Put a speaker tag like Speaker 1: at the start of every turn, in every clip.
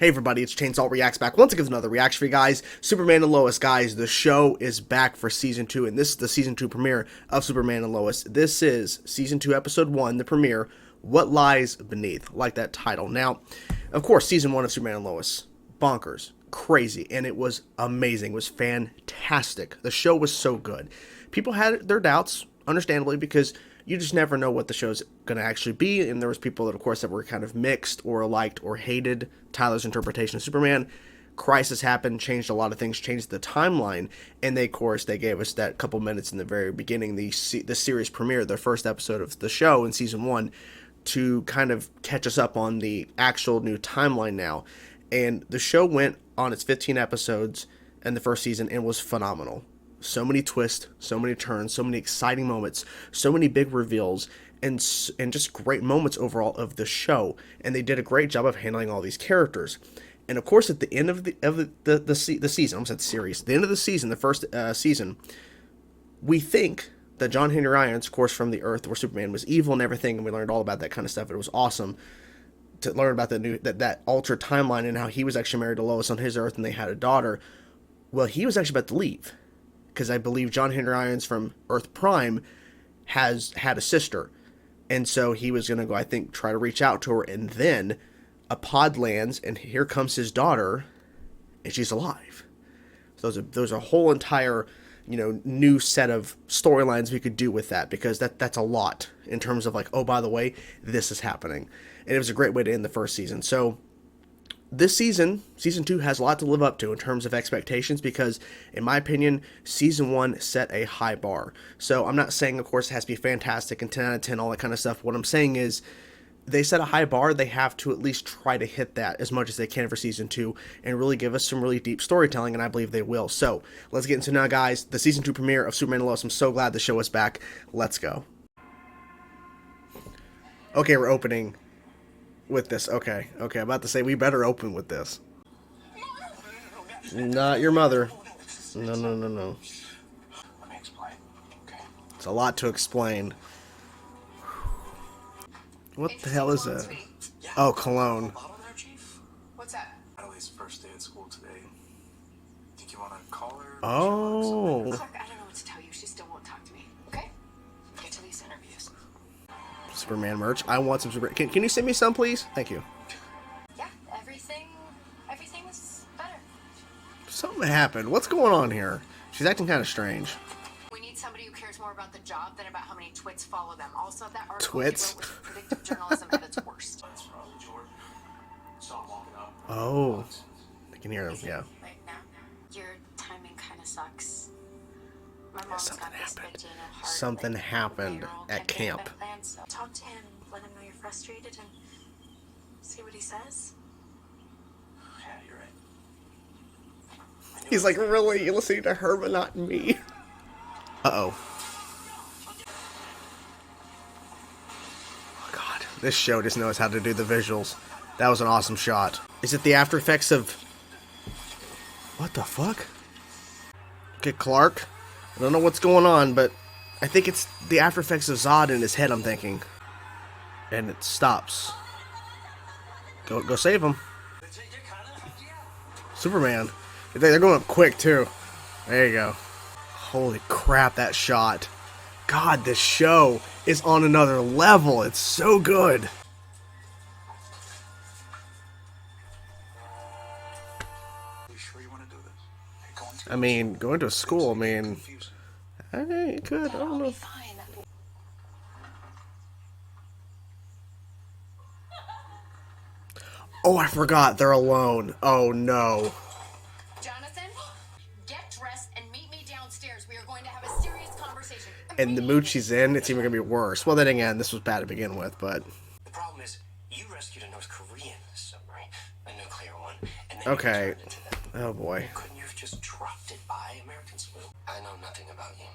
Speaker 1: Hey everybody, it's Chainsaw Reacts back once again with another reaction for you guys. Superman and Lois, guys, the show is back for Season 2, and this is the Season 2 premiere of Superman and Lois. This is Season 2, Episode 1, the premiere, What Lies Beneath, like that title. Now, of course, Season 1 of Superman and Lois, bonkers, crazy, and it was amazing. It was fantastic. The show was so good. People had their doubts, understandably, because you just never know what the show's going to actually be, and there was people that, of course, that were kind of mixed or liked or hated Tyler's interpretation of Superman. Crisis happened, changed a lot of things, changed the timeline, and they, of course, they gave us that couple minutes in the very beginning, the series premiere, the first episode of the show in Season 1, to kind of catch us up on the actual new timeline now. And the show went on its 15 episodes in the first season and was phenomenal. So many twists, so many turns, so many exciting moments, so many big reveals, and just great moments overall of the show. And they did a great job of handling all these characters. And of course, at the end of the season, I almost said series, the end of the season, the first season, we think that John Henry Irons, of course, from the Earth where Superman was evil and everything, and we learned all about that kind of stuff. It was awesome to learn about that altered timeline and how he was actually married to Lois on his Earth and they had a daughter. Well, he was actually about to leave, because I believe John Henry Irons from Earth Prime has had a sister. And so he was going to go, I think, try to reach out to her. And then a pod lands, and here comes his daughter, and she's alive. So there's a whole entire, new set of storylines we could do with that, because that's a lot in terms of like, oh, by the way, this is happening. And it was a great way to end the first season. So this season, Season 2, has a lot to live up to in terms of expectations because, in my opinion, Season 1 set a high bar. So I'm not saying, of course, it has to be fantastic and 10 out of 10, all that kind of stuff. What I'm saying is they set a high bar. They have to at least try to hit that as much as they can for Season 2 and really give us some really deep storytelling, and I believe they will. So let's get into now, guys, the Season 2 premiere of Superman and Lois. I'm so glad the show is back. Let's go. Okay, we're opening with this. Okay, I'm about to say we better open with this. Not your mother. No.
Speaker 2: Let me explain. Okay.
Speaker 1: It's a lot to explain. What the hell is that? Oh, cologne.
Speaker 2: What's that? Natalie's first day at school today. Think you want to call her?
Speaker 1: Oh.
Speaker 3: Clark, I don't know what to tell you. She still won't talk to me. Okay? Get to these interviews.
Speaker 1: Superman merch. I want some Superman. Can you send me some, please? Thank you.
Speaker 3: Yeah, everything is better.
Speaker 1: Something happened. What's going on here? She's acting kind of strange.
Speaker 3: We need somebody who cares more about the job than about how many twits follow them. Also, that article
Speaker 1: Twits?
Speaker 3: you wrote was predictive journalism at its worst.
Speaker 2: That's probably George. Saw him walking up.
Speaker 1: Oh. I can hear him, yeah.
Speaker 3: Right now, your timing kind of sucks. My mom's
Speaker 1: Something
Speaker 3: got this
Speaker 1: happened.
Speaker 3: big Dana heart,
Speaker 1: Something happened
Speaker 3: payroll,
Speaker 1: at
Speaker 3: and
Speaker 1: camp.
Speaker 3: benefit plans, so talk to him, let him know you're frustrated, and see what he says.
Speaker 2: Yeah, you're right.
Speaker 1: He's like, really? You're listening to her, but not me. Uh-oh. Oh, God. This show just knows how to do the visuals. That was an awesome shot. Is it the after effects of... What the fuck? Okay, Clark. I don't know what's going on, but I think it's the after effects of Zod in his head, I'm thinking. And it stops. Go save him. Superman. They're going up quick, too. There you go. Holy crap, that shot. God, this show is on another level. It's so good.
Speaker 2: You sure you want to do this?
Speaker 1: I mean, going to school, I mean... I could, I don't know.
Speaker 3: Fine.
Speaker 1: Oh, I forgot. They're alone. Oh, no.
Speaker 3: Jonathan, get dressed and meet me downstairs. We are going to have a serious conversation.
Speaker 1: And the mood she's in, it's even going to be worse. Well, then again, this was bad to begin with, but...
Speaker 4: The problem is, you rescued a North Korean submarine, a nuclear one, and then
Speaker 1: Okay.
Speaker 4: you turned into them.
Speaker 1: Oh, boy.
Speaker 4: Couldn't you have just dropped it by Americans, Lou? I know nothing about you.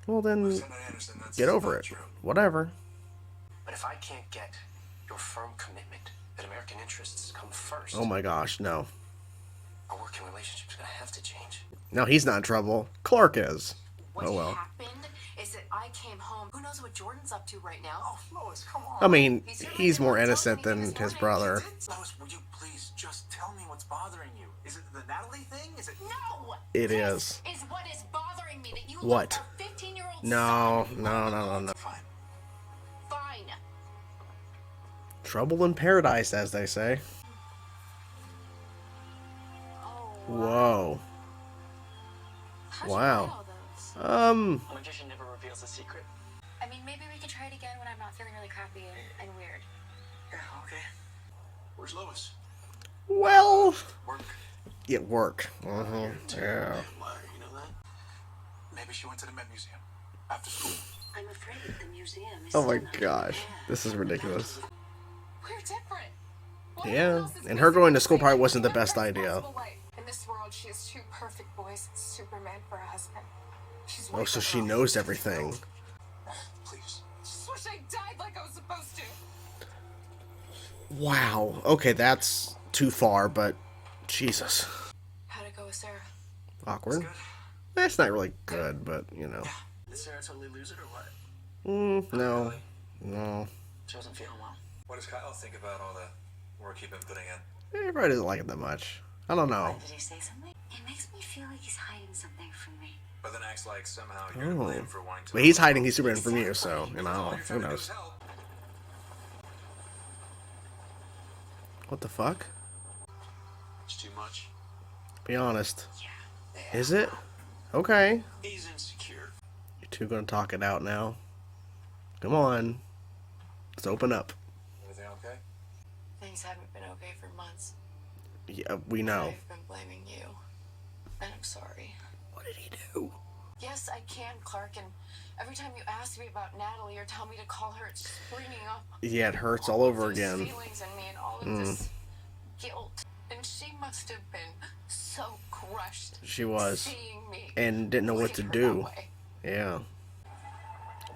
Speaker 1: Well, then,
Speaker 2: I understand that's
Speaker 1: get over
Speaker 2: not
Speaker 1: it.
Speaker 2: true.
Speaker 1: Whatever.
Speaker 4: But if I can't get your firm commitment that American interests come first,
Speaker 1: Oh, my gosh, no.
Speaker 4: our working relationship's gonna have to change.
Speaker 1: No, he's not in trouble. Clark is.
Speaker 3: What
Speaker 1: Oh well.
Speaker 3: happened is that I came home. Who knows what Jordan's up to right now?
Speaker 2: Oh, Lois, come on.
Speaker 1: I mean,
Speaker 3: He certainly
Speaker 1: he's
Speaker 3: didn't
Speaker 1: more
Speaker 3: want to tell
Speaker 1: innocent
Speaker 3: me
Speaker 1: than
Speaker 3: anything
Speaker 1: his
Speaker 3: this
Speaker 1: brother.
Speaker 3: morning.
Speaker 2: Lois, would you please just tell me what's bothering you? Is it the Natalie thing? Is it...
Speaker 3: No!
Speaker 1: It
Speaker 3: This is what is bothering me, that you
Speaker 1: What?
Speaker 3: let our 15-year-old
Speaker 1: No,
Speaker 3: son...
Speaker 1: no.
Speaker 2: Fine.
Speaker 3: Fine.
Speaker 1: Trouble in paradise, as they say.
Speaker 3: Oh,
Speaker 1: Whoa.
Speaker 3: How'd
Speaker 1: Wow.
Speaker 3: you get all those?
Speaker 4: A magician never reveals a secret.
Speaker 3: I mean, maybe we could try it again when I'm not feeling really crappy and weird.
Speaker 4: Yeah, okay.
Speaker 2: Where's Lois?
Speaker 1: Well,
Speaker 2: Work.
Speaker 1: it worked. Yeah.
Speaker 2: Why, you know that? Maybe she went to the Met Museum after school.
Speaker 3: I'm afraid the museum is
Speaker 1: Oh my gosh, this is ridiculous.
Speaker 3: We're different.
Speaker 1: Yeah, and her going to school probably wasn't the best idea.
Speaker 5: In this world, she has two perfect boys, Superman for a husband. She's
Speaker 1: Oh, so she knows everything.
Speaker 2: Please.
Speaker 5: Just wish I died like I was supposed to.
Speaker 1: Wow. Okay, that's too far, but Jesus.
Speaker 3: How'd it go with Sarah?
Speaker 1: Awkward. That's not really good, but you know.
Speaker 4: Did Sarah totally lose it or what?
Speaker 1: No. No.
Speaker 4: She wasn't feeling well.
Speaker 2: What does Kyle think about all the work you've been putting in?
Speaker 1: He probably doesn't like it that much. I don't know.
Speaker 3: Did he say something? It makes me feel like he's hiding something from me.
Speaker 2: But then acts like somehow you're to blame for wanting to...
Speaker 1: But he's hiding he's Superman from you, so, you know,
Speaker 2: All you're
Speaker 1: who
Speaker 2: trying to do is
Speaker 1: knows.
Speaker 2: help.
Speaker 1: What the fuck?
Speaker 4: It's too much.
Speaker 1: Be honest. Is it? Okay.
Speaker 4: He's insecure.
Speaker 1: You two gonna talk it out now? Come on. Let's open up.
Speaker 2: Everything okay?
Speaker 3: Things haven't been okay for months.
Speaker 1: Yeah, we know.
Speaker 3: I've been blaming you. And I'm sorry.
Speaker 1: What did he do?
Speaker 3: Yes, I can, Clark, and every time you ask me about Natalie or tell me to call her, it's springing up.
Speaker 1: Yeah, it hurts all over
Speaker 3: These
Speaker 1: again.
Speaker 3: feelings in me and all of this guilt. And she must have been so crushed.
Speaker 1: She was.
Speaker 3: Seeing me
Speaker 1: And didn't know what to
Speaker 3: leave her
Speaker 1: do.
Speaker 3: that way.
Speaker 1: Yeah.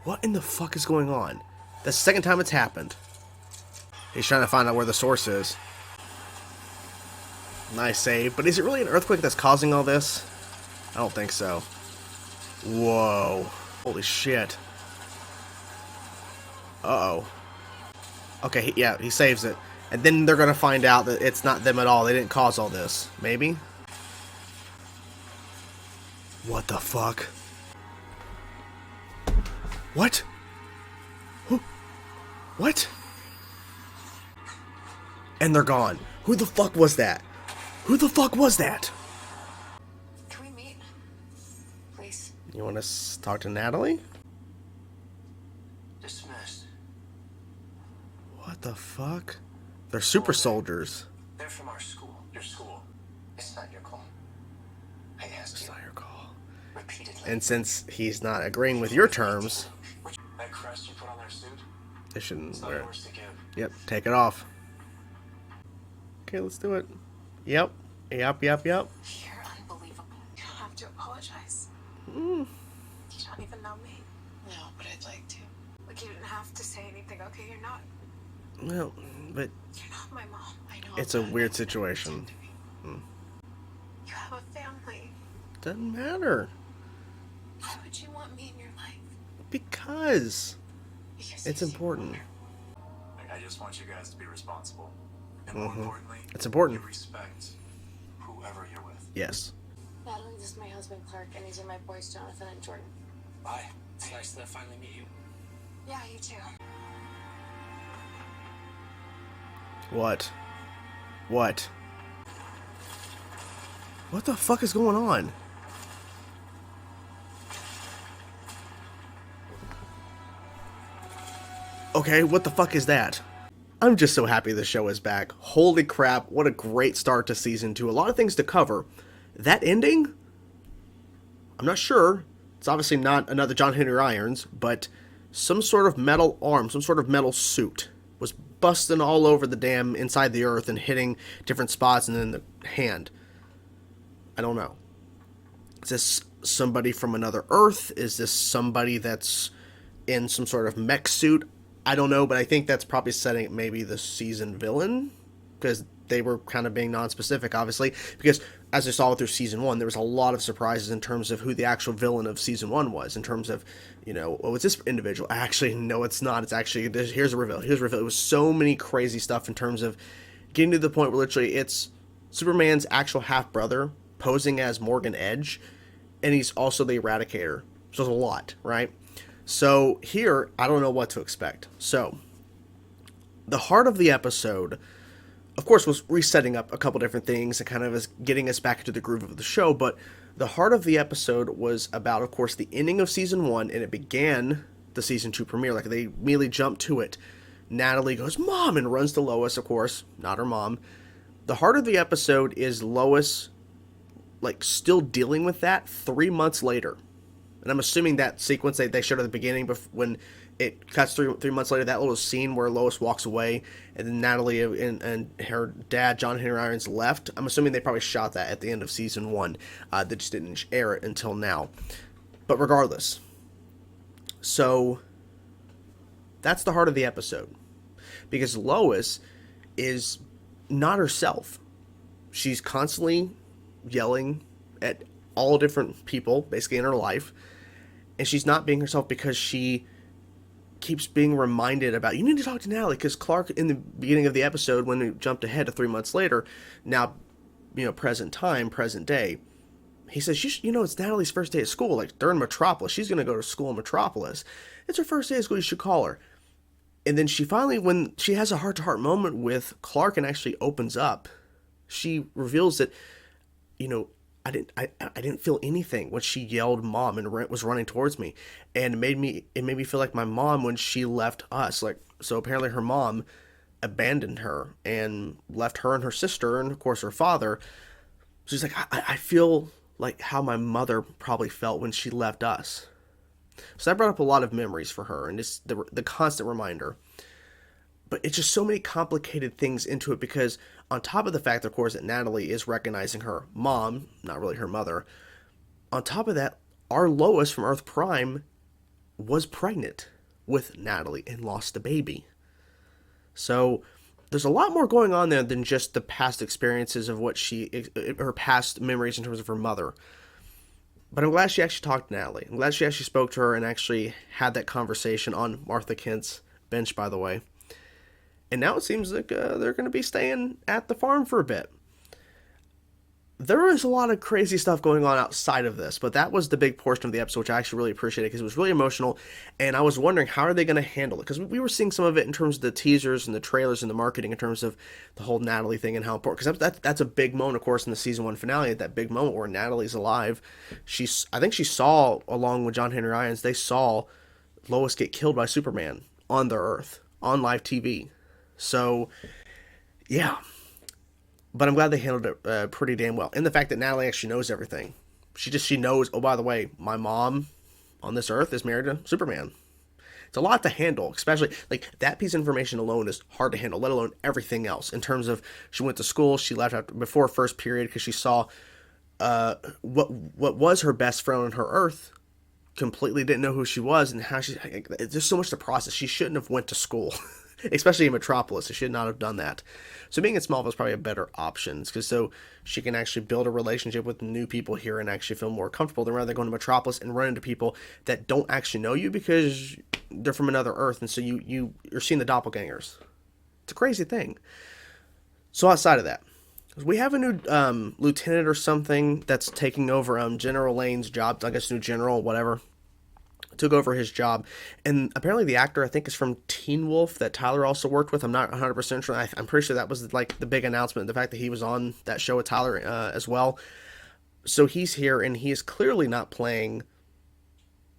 Speaker 1: What in the fuck is going on? That's the second time it's happened. He's trying to find out where the source is. Nice save. But is it really an earthquake that's causing all this? I don't think so. Whoa. Holy shit. Uh-oh. Okay, he saves it. And then they're gonna find out that it's not them at all. They didn't cause all this. Maybe? What the fuck? What? Who? What? And they're gone. Who the fuck was that? Who the fuck was that?
Speaker 3: Can we meet? Please.
Speaker 1: You want to talk to Natalie?
Speaker 4: Dismissed.
Speaker 1: What the fuck? They're super soldiers.
Speaker 4: They're from our school. Your school. It's not your call. I asked
Speaker 1: It's
Speaker 4: you
Speaker 1: not your call.
Speaker 4: repeatedly.
Speaker 1: And since he's not agreeing with your terms,
Speaker 4: That crest you put on their suit,
Speaker 1: they shouldn't
Speaker 4: it's not
Speaker 1: wear it.
Speaker 4: yours to give.
Speaker 1: Yep, take it off. Okay, let's do it. Yep. Yep.
Speaker 5: You're unbelievable. You don't have to apologize. You don't even know me.
Speaker 3: No, but I'd like to.
Speaker 5: Like, you didn't have to say anything. Okay, you're not.
Speaker 1: Well, but
Speaker 5: You're not my mom.
Speaker 3: I know
Speaker 1: it's a weird situation.
Speaker 5: You have a family.
Speaker 1: Doesn't matter.
Speaker 5: Why would you want me in your life?
Speaker 1: Because
Speaker 3: Because
Speaker 1: it's
Speaker 3: you seem
Speaker 1: important.
Speaker 3: older.
Speaker 2: I just want you guys to be responsible. And more importantly,
Speaker 1: It's important.
Speaker 2: you respect whoever you're with.
Speaker 1: Yes.
Speaker 3: Natalie, this is my husband, Clark, and these are my boys, Jonathan and Jordan.
Speaker 4: Bye. It's nice to finally meet you.
Speaker 5: Yeah, you too.
Speaker 1: What? What? What the fuck is going on? Okay, what the fuck is that? I'm just so happy the show is back. Holy crap, what a great start to season 2. A lot of things to cover. That ending? I'm not sure. It's obviously not another John Henry Irons, but some sort of metal arm, some sort of metal suit was busting all over the damn inside the earth and hitting different spots and then the hand. I don't know. Is this somebody from another Earth? Is this somebody that's in some sort of mech suit? I don't know, but I think that's probably setting maybe the season villain, because they were kind of being non-specific, obviously, because as I saw through season 1, there was a lot of surprises in terms of who the actual villain of season 1 was, in terms of, what was this individual? Actually, no, it's not. It's actually, here's a reveal. Here's a reveal. It was so many crazy stuff in terms of getting to the point where literally it's Superman's actual half-brother posing as Morgan Edge, and he's also the Eradicator. So it's a lot, right? So here, I don't know what to expect. So, the heart of the episode, of course, was resetting up a couple different things and kind of is getting us back into the groove of the show, but the heart of the episode was about, of course, the ending of season 1, and it began the season 2 premiere. Like, they immediately jumped to it. Natalie goes, "Mom," and runs to Lois, of course, not her mom. The heart of the episode is Lois, like, still dealing with that 3 months later. And I'm assuming that sequence they showed at the beginning, when it cuts 3 months later, that little scene where Lois walks away and then Natalie and her dad, John Henry Irons, left. I'm assuming they probably shot that at the end of season 1. They just didn't air it until now. But regardless, so that's the heart of the episode. Because Lois is not herself. She's constantly yelling at all different people, basically, in her life. And she's not being herself because she keeps being reminded about, you need to talk to Natalie, because Clark, in the beginning of the episode, when we jumped ahead to 3 months later, now, present time, present day, he says, it's Natalie's first day at school. Like, they're in Metropolis. She's going to go to school in Metropolis. It's her first day at school. You should call her. And then she finally, when she has a heart-to-heart moment with Clark and actually opens up, she reveals that, I didn't feel anything when she yelled "Mom" and was running towards me, and it made me feel like my mom when she left us. Like, so apparently her mom abandoned her and left her and her sister and of course her father. She's like, I feel like how my mother probably felt when she left us. So that brought up a lot of memories for her, and just the constant reminder. But it's just so many complicated things into it, because on top of the fact, of course, that Natalie is recognizing her mom, not really her mother, on top of that, our Lois from Earth Prime was pregnant with Natalie and lost a baby. So there's a lot more going on there than just the past experiences of her past memories in terms of her mother. But I'm glad she actually talked to Natalie. I'm glad she actually spoke to her and actually had that conversation on Martha Kent's bench, by the way. And now it seems like they're going to be staying at the farm for a bit. There is a lot of crazy stuff going on outside of this, but that was the big portion of the episode, which I actually really appreciated, because it was really emotional, and I was wondering, how are they going to handle it? Because we were seeing some of it in terms of the teasers and the trailers and the marketing in terms of the whole Natalie thing and how important, because that's a big moment, of course, in the season 1 finale, that big moment where Natalie's alive. I think she saw, along with John Henry Irons, they saw Lois get killed by Superman on their Earth, on live TV. So, yeah. But I'm glad they handled it pretty damn well. And the fact that Natalie actually knows everything. She knows, oh, by the way, my mom on this Earth is married to Superman. It's a lot to handle, especially, like, that piece of information alone is hard to handle, let alone everything else. In terms of, she went to school, she left before first period because she saw what was her best friend on her Earth, completely didn't know who she was, and how there's so much to process. She shouldn't have went to school. Especially in Metropolis, she should not have done that. So being in Smallville is probably a better option, because so she can actually build a relationship with new people here and actually feel more comfortable than rather than going to Metropolis and run into people that don't actually know you because they're from another Earth, and so you're seeing the doppelgangers. It's a crazy thing. So outside of that, we have a new lieutenant or something that's taking over General Lane's job. I guess new general, whatever. Took over his job, and apparently the actor, I think, is from Teen Wolf that Tyler also worked with. I'm not 100% sure. I'm pretty sure that was like the big announcement, the fact that he was on that show with Tyler as well. So he's here, and he is clearly not playing.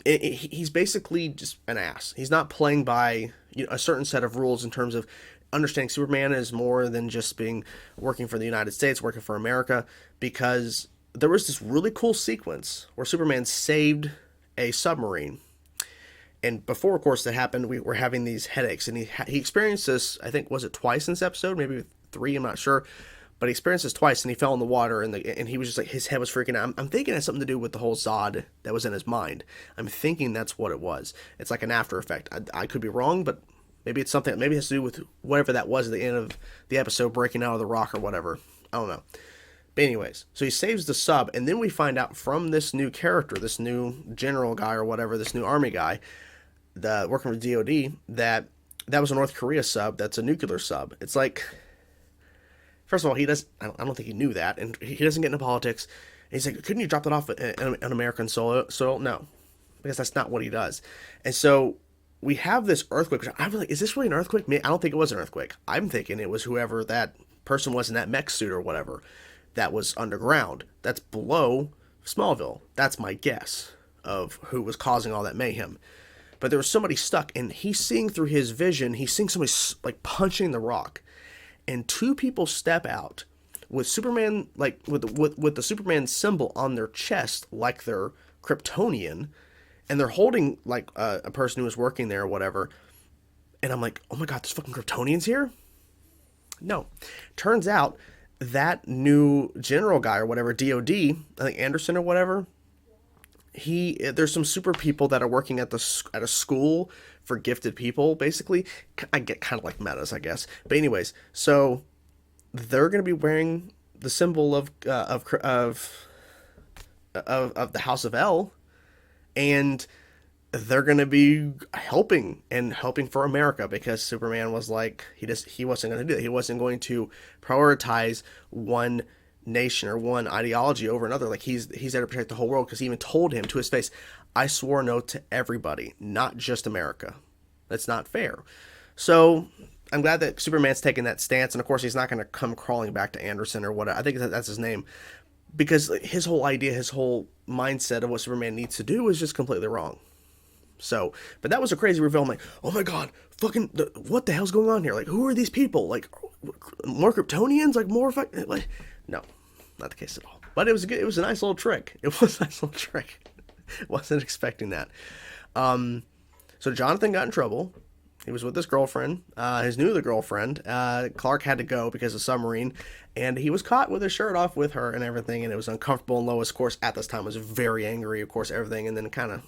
Speaker 1: He's basically just an ass. He's not playing by a certain set of rules in terms of understanding Superman is more than just working for the United States, working for America, because there was this really cool sequence where Superman saved a submarine. And before, of course, that happened, we were having these headaches, and he experienced this, I think, was it twice in this episode? Maybe 3, I'm not sure. But he experienced this twice, and he fell in the water, and he was just like, his head was freaking out. I'm thinking it has something to do with the whole Zod that was in his mind. I'm thinking that's what it was. It's like an after effect. I could be wrong, but maybe it's something, maybe it has to do with whatever that was at the end of the episode, breaking out of the rock or whatever. I don't know. But anyways, so he saves the sub, and then we find out from this new character, this new general guy or whatever, this new army guy, working for DOD, that was a North Korea sub. That's a nuclear sub. It's like, first of all, I don't think he knew that, and he doesn't get into politics. And he's like, couldn't you drop that off on American soil? No, because that's not what he does. And so we have this earthquake. Which I'm like, is this really an earthquake? I don't think it was an earthquake. I'm thinking it was whoever that person was in that mech suit or whatever that was underground. That's below Smallville. That's my guess of who was causing all that mayhem. But there was somebody stuck, and he's seeing through his vision. He's seeing somebody like punching the rock, and two people step out with Superman, like with the Superman symbol on their chest, like they're Kryptonian, and they're holding like a person who was working there or whatever. And I'm like, oh my god, there's fucking Kryptonians here? No, turns out that new general guy or whatever, DOD, I think Anderson or whatever, there's some super people that are working at a school for gifted people, basically. I get kind of like metas, I guess. But anyways, so they're going to be wearing the symbol of the House of L, and they're going to be helping for America, because Superman was like, he wasn't going to do that. He wasn't going to prioritize one nation or one ideology over another. Like, he's there to protect the whole world, because he even told him to his face, I swore an oath to everybody, not just America. That's not fair. So I'm glad that Superman's taking that stance, and of course he's not going to come crawling back to Anderson or whatever. I think that's his name, because his whole idea, his whole mindset of what Superman needs to do is just completely wrong. So, but that was a crazy reveal. I'm like, oh my god, fucking, what the hell's going on here? Like, who are these people? Like, more Kryptonians? Like, more like, no, not the case at all. But it was good. It was a nice little trick. Wasn't expecting that. So Jonathan got in trouble. He was with his girlfriend, his new girlfriend. Clark had to go because of Submarine, and he was caught with his shirt off with her and everything, and it was uncomfortable. And Lois, of course, at this time was very angry, of course, everything, and then kind of,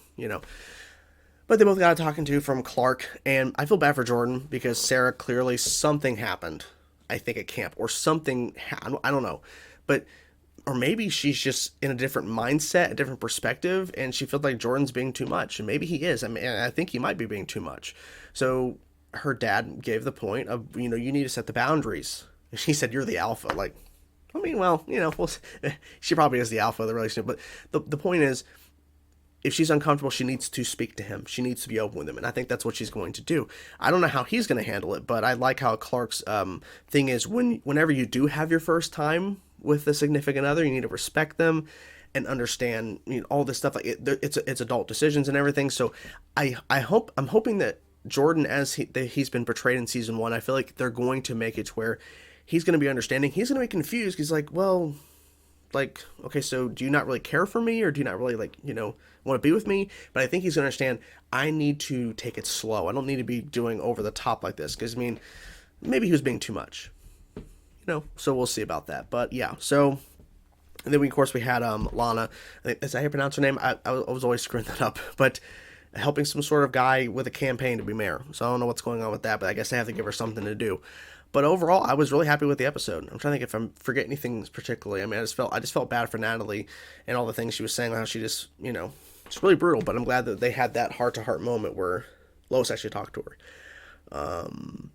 Speaker 1: But they both got a talking to from Clark, and I feel bad for Jordan, because Sarah, clearly something happened, I think, at camp, or something, I don't know, or maybe she's just in a different mindset, a different perspective, and she felt like Jordan's being too much, and maybe he is. I mean, I think he might be being too much. So her dad gave the point of, you need to set the boundaries. And she said, you're the alpha. Like, I mean, well, she probably is the alpha of the relationship, but the point is, if she's uncomfortable, she needs to speak to him. She needs to be open with him, and I think that's what she's going to do. I don't know how he's going to handle it, but I like how Clark's thing is, whenever you do have your first time with a significant other, you need to respect them and understand all this stuff. Like it's adult decisions and everything. So I'm hoping that Jordan, as he's been portrayed in season 1, I feel like they're going to make it to where he's going to be understanding. He's going to be confused. He's like, well, like, okay, so do you not really care for me, or do you not really want to be with me? But I think he's going to understand, I need to take it slow. I don't need to be doing over the top like this, because maybe he was being too much, so we'll see about that. But yeah, so, and then of course we had Lana, is that how you pronounce her name? I was always screwing that up, but helping some sort of guy with a campaign to be mayor. So I don't know what's going on with that, but I guess I have to give her something to do. But overall, I was really happy with the episode. I'm trying to think if I'm forgetting anything particularly. I mean, I just felt bad for Natalie and all the things she was saying, how she just, it's really brutal. But I'm glad that they had that heart-to-heart moment where Lois actually talked to her.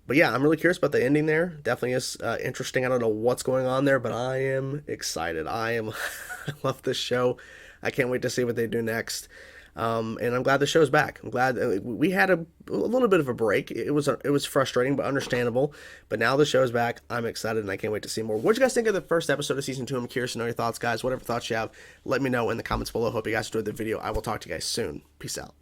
Speaker 1: But yeah, I'm really curious about the ending there. Definitely is interesting. I don't know what's going on there, but I am excited. I love this show. I can't wait to see what they do next. And I'm glad the show's back. I'm glad we had a little bit of a break. It was frustrating, but understandable. But now the show's back. I'm excited, and I can't wait to see more. What did you guys think of the first episode of season 2? I'm curious to know your thoughts, guys. Whatever thoughts you have, let me know in the comments below. Hope you guys enjoyed the video. I will talk to you guys soon. Peace out.